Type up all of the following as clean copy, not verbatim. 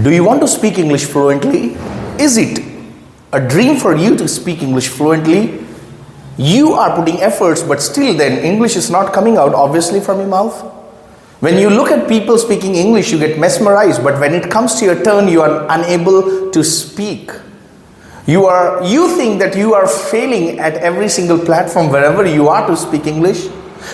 Do you want to speak English fluently? Is it a dream for you to speak English fluently? You are putting efforts, but still then English is not coming out obviously from your mouth. When you look at people speaking English, you get mesmerized, but when it comes to your turn, you are unable to speak. You think that you are failing at every single platform wherever you are to speak English.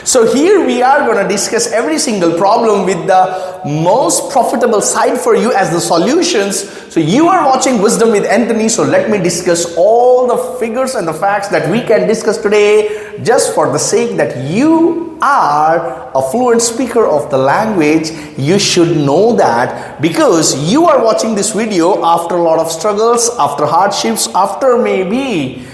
So here we are going to discuss every single problem with the most profitable side for you as the solutions. So you are watching Wisdom with Anthony. So let me discuss all the figures and the facts that we can discuss today, just for the sake that you are a fluent speaker of the language. You should know that, because you are watching this video after a lot of struggles, after hardships, after maybe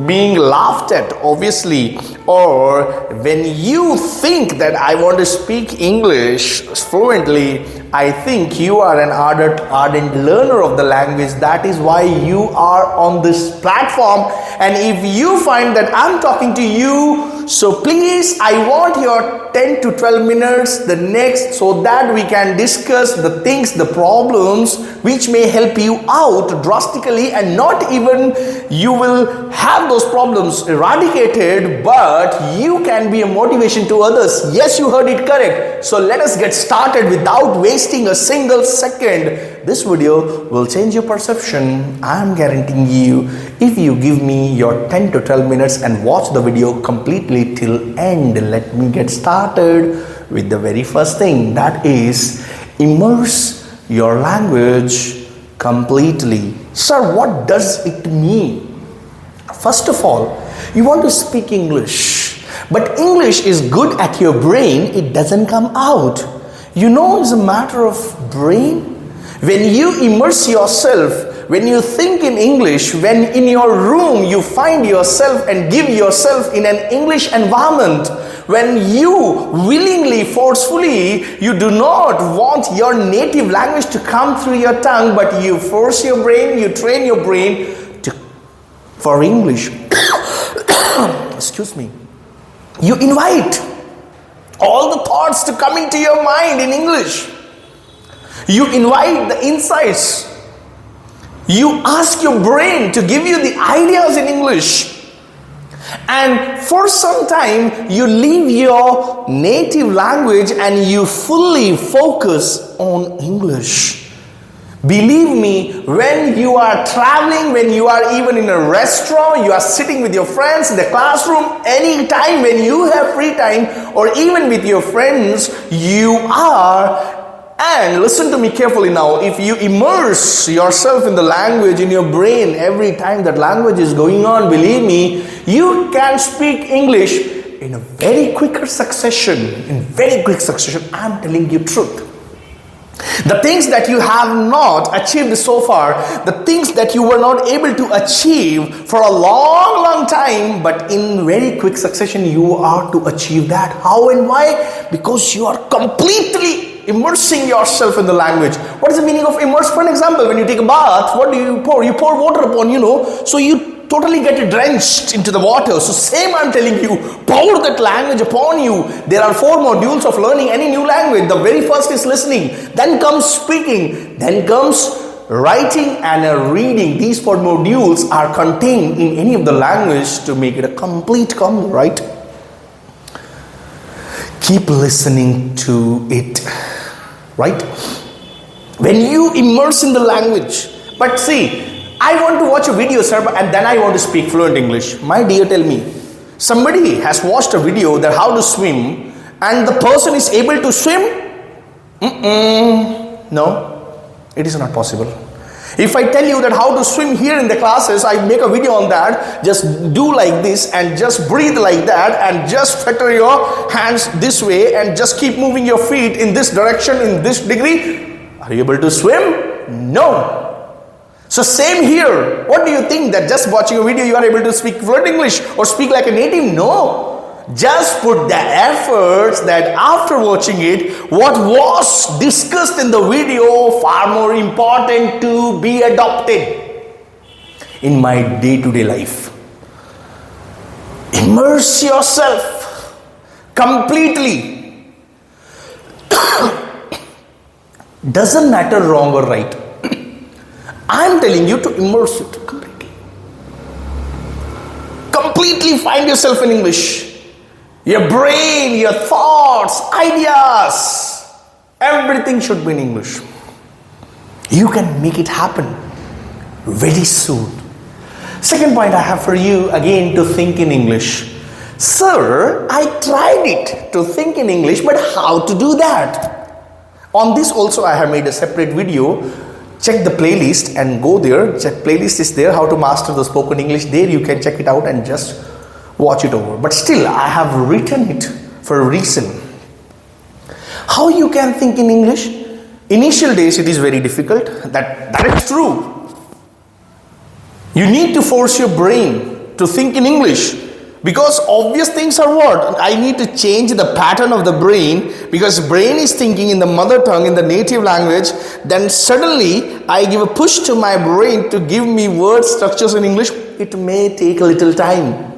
being laughed at obviously, or when you think that I want to speak English fluently, I think you are an ardent learner of the language. That is why you are on this platform. And if you find that I'm talking to you, so please, I want your 10 to 12 minutes the next, so that we can discuss the things, the problems which may help you out drastically, and not even you will have those problems eradicated, but you can be a motivation to others. Yes, you heard it correct. So let us get started without wasting a single second. This video will change your perception. I'm guaranteeing you, if you give me your 10 to 12 minutes and watch the video completely till end. Let me get started with the very first thing, that is immerse your language completely. Sir, what does it mean? First of all, you want to speak English, but English is good at your brain, it doesn't come out. You know, it's a matter of brain. When you immerse yourself, when you think in English, when in your room you find yourself and give yourself in an English environment, when you willingly, forcefully, you do not want your native language to come through your tongue, but you force your brain, you train your brain for English. Excuse me. You invite all the thoughts to come into your mind in English. You invite the insights. You ask your brain to give you the ideas in English. And for some time, you leave your native language and you fully focus on English. Believe me, when you are traveling, when you are even in a restaurant, you are sitting with your friends in the classroom, any time when you have free time, or even with your friends, you are. And listen to me carefully now, if you immerse yourself in the language in your brain every time that language is going on, believe me, you can speak English in a very quicker succession. In very quick succession, I'm telling you truth. The things that you have not achieved so far, the things that you were not able to achieve for a long time, but in very quick succession, you are to achieve that. How and why? Because you are completely immersing yourself in the language. What is the meaning of immerse? For example, when you take a bath, what do you pour? You pour water upon, so you totally get drenched into the water. So same, I'm telling you, pour that language upon you. There are 4 modules of learning any new language. The very first is listening, then comes speaking, then comes writing and reading. These 4 modules are contained in any of the language to make it a complete combo, right? Keep listening to it, right? When you immerse in the language, but see, I want to watch a video, sir, and then I want to speak fluent English. My dear, tell me, somebody has watched a video that how to swim, and the person is able to swim? No, it is not possible. If I tell you that how to swim here in the classes, I make a video on that, just do like this and just breathe like that and just flutter your hands this way and just keep moving your feet in this direction, in this degree. Are you able to swim? No. So same here. What do you think, that just watching a video you are able to speak fluent English or speak like a native? No. Just put the efforts that after watching it, what was discussed in the video, far more important to be adopted in my day-to-day life. Immerse yourself completely. Doesn't matter wrong or right. I'm telling you to immerse it completely. Completely find yourself in English. Your brain, your thoughts, ideas, everything should be in English. You can make it happen very soon. Second point I have for you, again, to think in English. Sir, I tried it to think in English, but how to do that? On this also I have made a separate video. Check the playlist and go there. Check playlist is there, how to master the spoken English. There you can check it out and just watch it over. But still I have written it for a reason. How you can think in English? Initial days it is very difficult. That is true. You need to force your brain to think in English. Because obvious things are what? I need to change the pattern of the brain, because brain is thinking in the mother tongue, in the native language. Then suddenly I give a push to my brain to give me word structures in English. It may take a little time.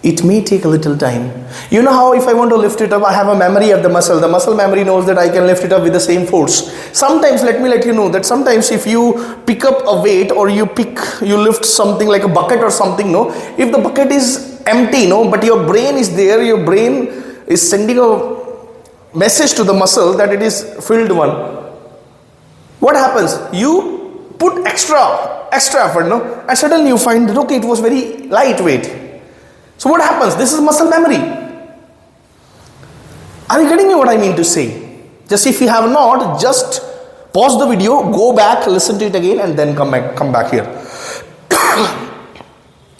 It may take a little time. You know how if I want to lift it up, I have a memory of the muscle. The muscle memory knows that I can lift it up with the same force. Sometimes, let me let you know that sometimes if you pick up a weight or you lift something like a bucket or something, no, if the bucket is empty, no, but your brain is there, your brain is sending a message to the muscle that it is filled one. What happens? You put extra effort, no, and suddenly you find that okay, it was very lightweight. So what happens? This is muscle memory. Are you getting me what I mean to say? Just if you have not, just pause the video, go back, listen to it again, and then come back here.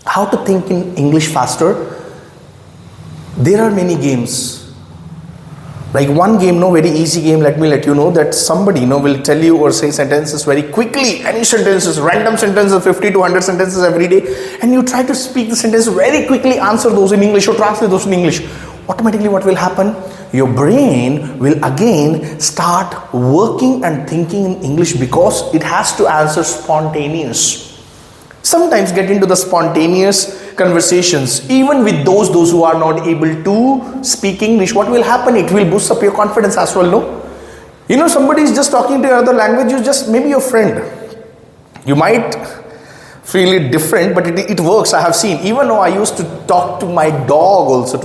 How to think in English faster? There are many games. Like one game, no, very easy game, let me let you know that somebody, will tell you or say sentences very quickly, any sentences, random sentences, 50 to 100 sentences every day, and you try to speak the sentence very quickly, answer those in English or translate those in English. Automatically what will happen? Your brain will again start working and thinking in English because it has to answer spontaneous. Sometimes get into the spontaneous conversations, even with those who are not able to speak English. What will happen? It will boost up your confidence as well, no? Somebody is just talking to another language, you just, maybe your friend. You might feel it different, but it works. I have seen, even though I used to talk to my dog also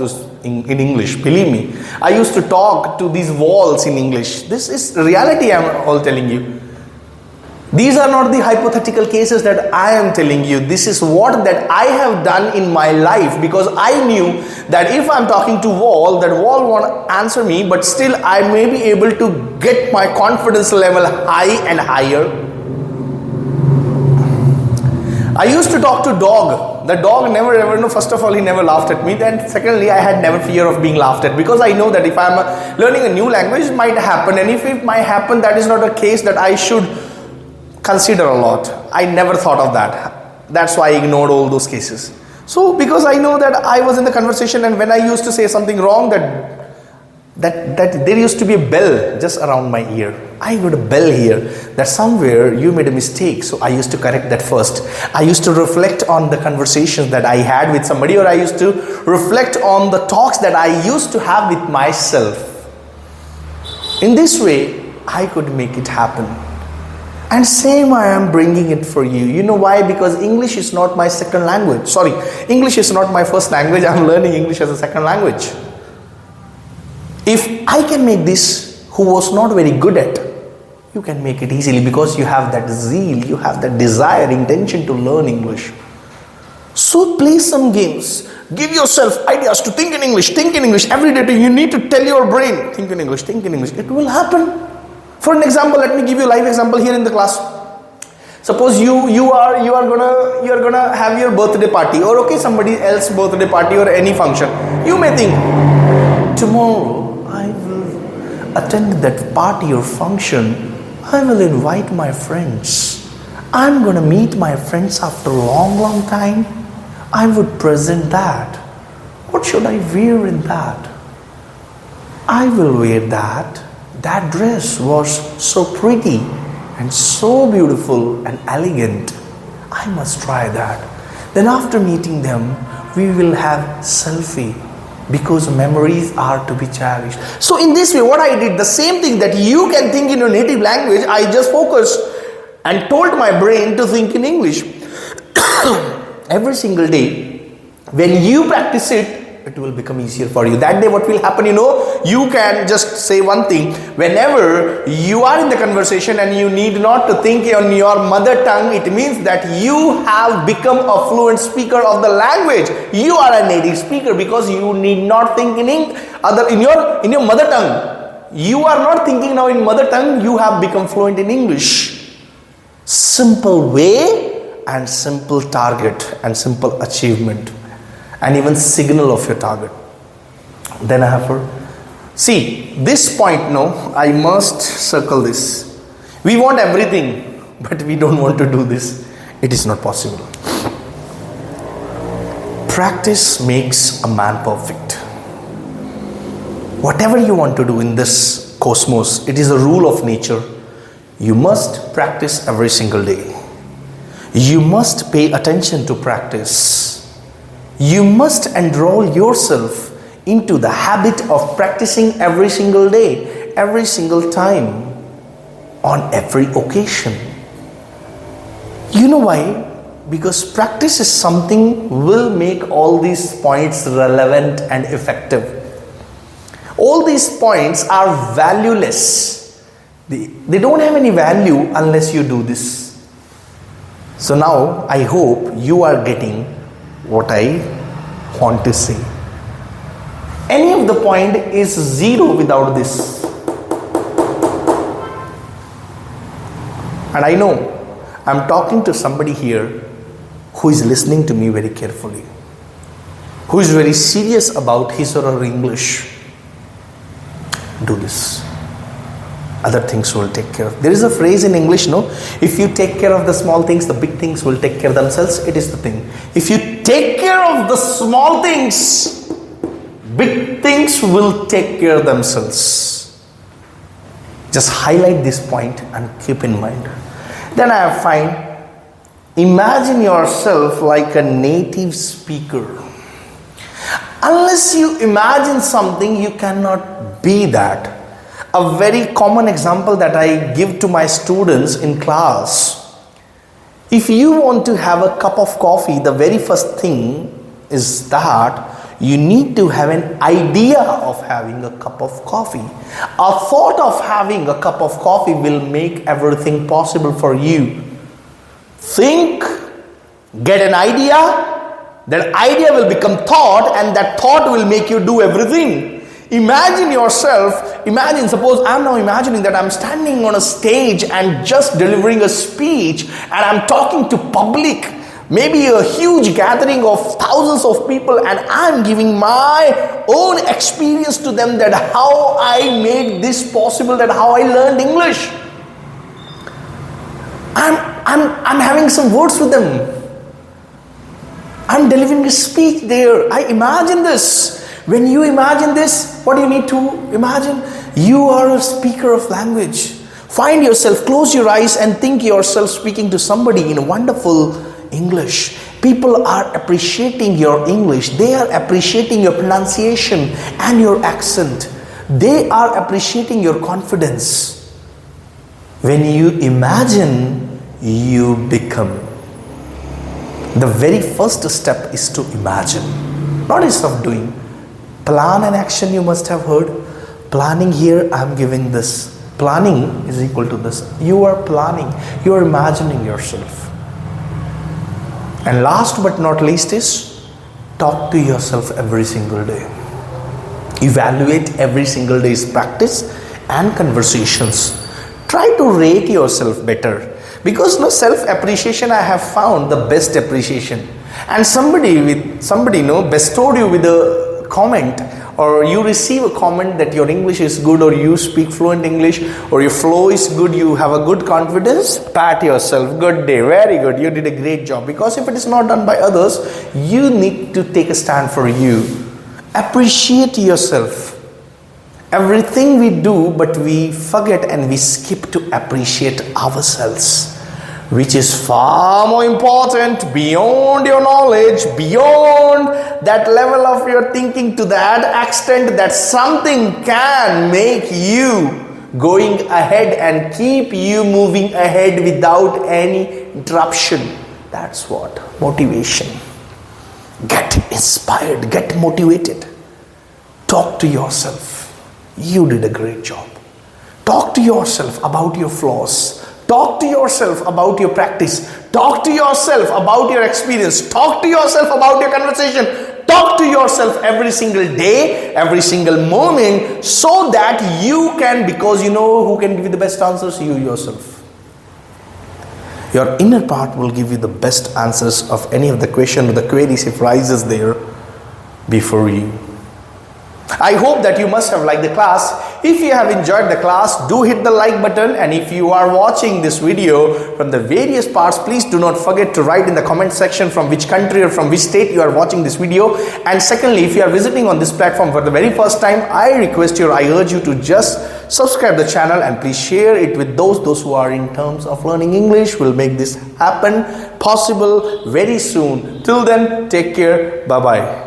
in English, believe me. I used to talk to these walls in English. This is reality, I am all telling you. These are not the hypothetical cases that I am telling you. This is what that I have done in my life, because I knew that if I'm talking to wall, that wall won't answer me, but still I may be able to get my confidence level high and higher. I used to talk to dog. The dog never ever, first of all, he never laughed at me. Then secondly, I had never fear of being laughed at, because I know that if I'm learning a new language, it might happen. And if it might happen, that is not a case that I should consider a lot. I never thought of that. That's why I ignored all those cases. So because I know that I was in the conversation, and when I used to say something wrong, that there used to be a bell just around my ear. I got a bell here that somewhere you made a mistake. So I used to correct that first. I used to reflect on the conversations that I had with somebody, or I used to reflect on the talks that I used to have with myself. In this way, I could make it happen. And same I am bringing it for you. You know why? Because English is not my second language. Sorry, English is not my first language. I am learning English as a second language. If I can make this, who was not very good at, you can make it easily, because you have that zeal, you have that desire, intention to learn English. So play some games. Give yourself ideas to think in English. Think in English every day. You need to tell your brain, think in English, think in English. It will happen. For an example, let me give you a live example here in the class. Suppose you are gonna have your birthday party, or somebody else's birthday party, or any function. You may think, tomorrow I will attend that party or function. I will invite my friends. I'm gonna meet my friends after a long time. I would present that. What should I wear in that? I will wear that. That dress was so pretty and so beautiful and elegant. I must try that. Then after meeting them, we will have selfie. because memories are to be cherished. So in this way, what I did, the same thing that you can think in your native language, I just focused and told my brain to think in English. Every single day, when you practice it, it will become easier for you. That day what will happen, you can just say one thing. Whenever you are in the conversation and you need not to think on your mother tongue, it means that you have become a fluent speaker of the language. You are a native speaker because you need not think in your mother tongue. You are not thinking now in mother tongue, you have become fluent in English. Simple way and simple target and simple achievement and even signal of your target. Then I have see this point. No, I must circle this. We want everything, but we don't want to do this. It is not possible. Practice makes a man perfect. Whatever you want to do in this cosmos, it is a rule of nature. You must practice every single day. You must pay attention to practice. You must enroll yourself into the habit of practicing every single day, every single time, on every occasion. You know why? Because practice is something will make all these points relevant and effective. All these points are valueless. They don't have any value unless you do this. So now I hope you are getting what I want to say. Any of the point is zero without this. And I know I'm talking to somebody here who is listening to me very carefully, who is very serious about his or her English. Do this. Other things will take care of. There is a phrase in English, if you take care of the small things, the big things will take care of themselves. It is the thing. If you take care of the small things, big things will take care of themselves. Just highlight this point and keep in mind. Then I find, imagine yourself like a native speaker. Unless you imagine something, you cannot be that. A very common example that I give to my students in class. If you want to have a cup of coffee, the very first thing is that you need to have an idea of having a cup of coffee. A thought of having a cup of coffee will make everything possible for you. Think, get an idea, that idea will become thought, and that thought will make you do everything. Imagine yourself, suppose I'm now imagining that I'm standing on a stage and just delivering a speech and I'm talking to public, maybe a huge gathering of thousands of people, and I'm giving my own experience to them, that how I made this possible, that how I learned English. I'm having some words with them. I'm delivering a speech there. I imagine this. When you imagine this, what do you need to imagine? You are a speaker of language. Find yourself, close your eyes and think yourself speaking to somebody in wonderful English. People are appreciating your English. They are appreciating your pronunciation and your accent. They are appreciating your confidence. When you imagine, you become. The very first step is to imagine, not instead of doing. Plan and action, you must have heard. Planning here, I am giving this. Planning is equal to this. You are planning, you are imagining yourself. And last but not least is, talk to yourself every single day. Evaluate every single day's practice and conversations. Try to rate yourself better. Because self-appreciation, I have found the best appreciation. And somebody bestowed you with a comment, or you receive a comment that your English is good, or you speak fluent English, or your flow is good, you have a good confidence, pat yourself, good day, very good, you did a great job. Because if it is not done by others, you need to take a stand for you. Appreciate yourself. Everything we do, but we forget and we skip to appreciate ourselves. which is far more important, beyond your knowledge, beyond that level of your thinking, to that extent that something can make you going ahead and keep you moving ahead without any interruption. That's what motivation. Get inspired, get motivated. Talk to yourself. You did a great job. Talk to yourself about your flaws. Talk to yourself about your practice. Talk to yourself about your experience. Talk to yourself about your conversation. Talk to yourself every single day, every single moment, so that you can, because you know who can give you the best answers? You yourself. Your inner part will give you the best answers of any of the question or the queries if rises there before you. I hope that you must have liked the class. If you have enjoyed the class, do hit the like button, and if you are watching this video from the various parts, please do not forget to write in the comment section from which country or from which state you are watching this video. And secondly, if you are visiting on this platform for the very first time, I urge you to just subscribe the channel and please share it with those who are in terms of learning English. We'll make this happen possible very soon. Till then, take care. Bye bye.